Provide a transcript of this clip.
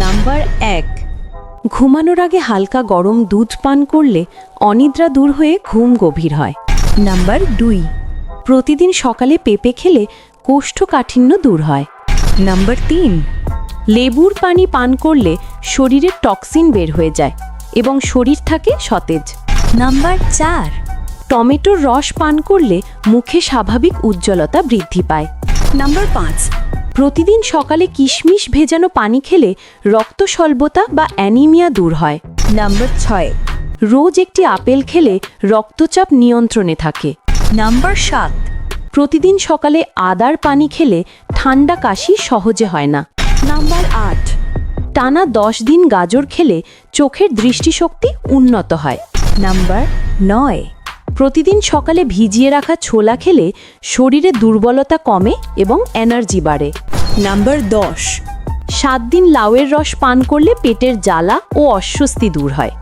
Number 1, ঘুমানোর আগে হালকা গরম দুধ পান করলে অনিদ্রা দূর হয়ে ঘুম গভীর হয়। নাম্বার 2, প্রতিদিন সকালে পেঁপে খেলে কোষ্ঠকাঠিন্য দূর হয়। নাম্বার 3, লেবুর পানি পান করলে শরীরের টক্সিন বের হয়ে যায় এবং শরীর থাকে সতেজ। নাম্বার 4, টমেটোর রস পান করলে মুখে স্বাভাবিক উজ্জ্বলতা বৃদ্ধি পায়। নাম্বার 5, প্রতিদিন সকালে কিশমিশ ভেজানো পানি খেলে রক্ত স্বল্পতা বা অ্যানিমিয়া দূর হয়। নাম্বার 6, রোজ একটি আপেল খেলে রক্তচাপ নিয়ন্ত্রণে থাকে। নাম্বার 7, প্রতিদিন সকালে আদার পানি খেলে ঠান্ডা কাশি সহজে হয় না। নাম্বার 8, টানা 10 দিন গাজর খেলে চোখের দৃষ্টিশক্তি উন্নত হয়। নাম্বার 9, প্রতিদিন সকালে ভিজিয়ে রাখা ছোলা খেলে শরীরে দুর্বলতা কমে এবং এনার্জি বাড়ে। নাম্বার 10, 7 দিন লাউয়ের রস পান করলে পেটের জ্বালা ও অস্বস্তি দূর হয়।